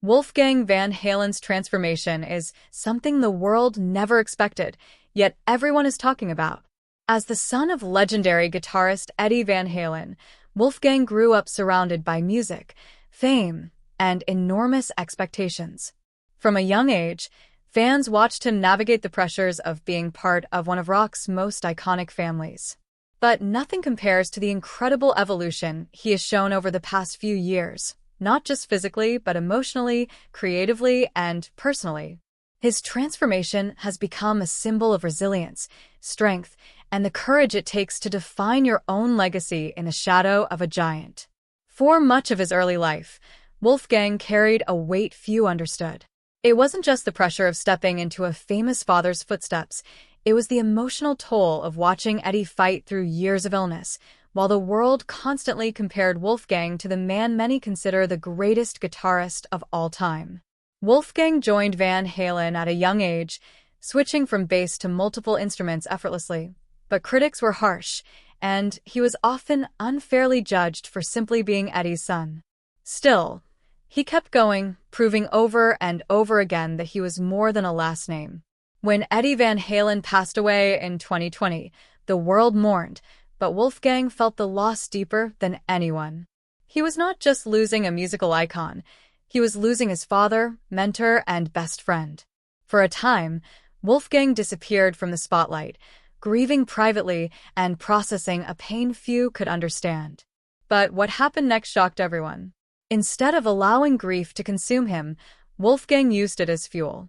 Wolfgang Van Halen's transformation is something the world never expected, yet everyone is talking about. As the son of legendary guitarist Eddie Van Halen, Wolfgang grew up surrounded by music, fame, and enormous expectations. From a young age, fans watched him navigate the pressures of being part of one of rock's most iconic families. But nothing compares to the incredible evolution he has shown over the past few years, not just physically, but emotionally, creatively, and personally. His transformation has become a symbol of resilience, strength, and the courage it takes to define your own legacy in the shadow of a giant. For much of his early life, Wolfgang carried a weight few understood. It wasn't just the pressure of stepping into a famous father's footsteps, it was the emotional toll of watching Eddie fight through years of illness, while the world constantly compared Wolfgang to the man many consider the greatest guitarist of all time. Wolfgang joined Van Halen at a young age, switching from bass to multiple instruments effortlessly. But critics were harsh, and he was often unfairly judged for simply being Eddie's son. Still, he kept going, proving over and over again that he was more than a last name. When Eddie Van Halen passed away in 2020, the world mourned, but Wolfgang felt the loss deeper than anyone. He was not just losing a musical icon, he was losing his father, mentor, and best friend. For a time, Wolfgang disappeared from the spotlight, grieving privately and processing a pain few could understand. But what happened next shocked everyone. Instead of allowing grief to consume him, Wolfgang used it as fuel.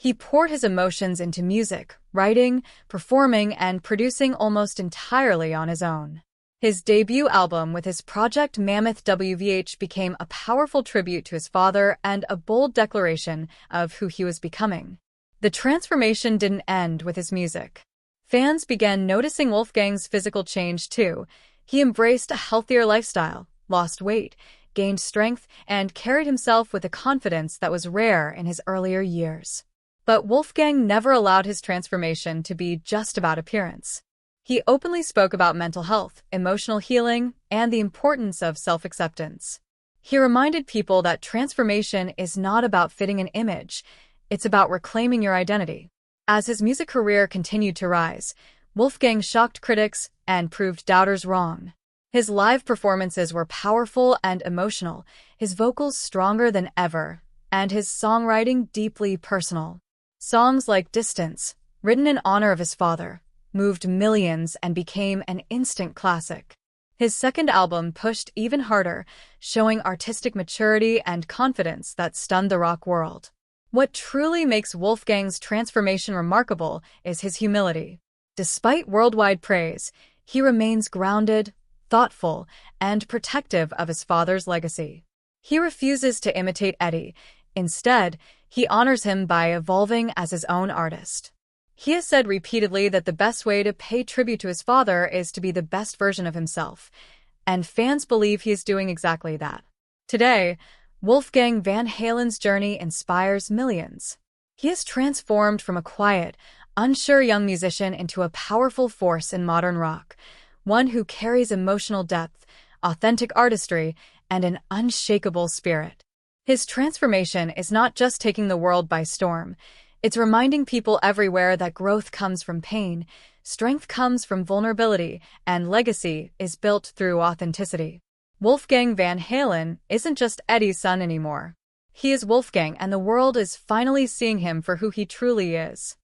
He poured his emotions into music, writing, performing, and producing almost entirely on his own. His debut album with his project Mammoth WVH became a powerful tribute to his father and a bold declaration of who he was becoming. The transformation didn't end with his music. Fans began noticing Wolfgang's physical change too. He embraced a healthier lifestyle, lost weight, gained strength, and carried himself with a confidence that was rare in his earlier years. But Wolfgang never allowed his transformation to be just about appearance. He openly spoke about mental health, emotional healing, and the importance of self-acceptance. He reminded people that transformation is not about fitting an image, it's about reclaiming your identity. As his music career continued to rise, Wolfgang shocked critics and proved doubters wrong. His live performances were powerful and emotional, his vocals stronger than ever, and his songwriting deeply personal. Songs like Distance, written in honor of his father, moved millions and became an instant classic. His second album pushed even harder, showing artistic maturity and confidence that stunned the rock world. What truly makes Wolfgang's transformation remarkable is his humility. Despite worldwide praise, he remains grounded, thoughtful, and protective of his father's legacy. He refuses to imitate Eddie. Instead, he honors him by evolving as his own artist. He has said repeatedly that the best way to pay tribute to his father is to be the best version of himself, and fans believe he is doing exactly that. Today, Wolfgang Van Halen's journey inspires millions. He has transformed from a quiet, unsure young musician into a powerful force in modern rock, one who carries emotional depth, authentic artistry, and an unshakable spirit. His transformation is not just taking the world by storm, it's reminding people everywhere that growth comes from pain, strength comes from vulnerability, and legacy is built through authenticity. Wolfgang Van Halen isn't just Eddie's son anymore. He is Wolfgang, and the world is finally seeing him for who he truly is.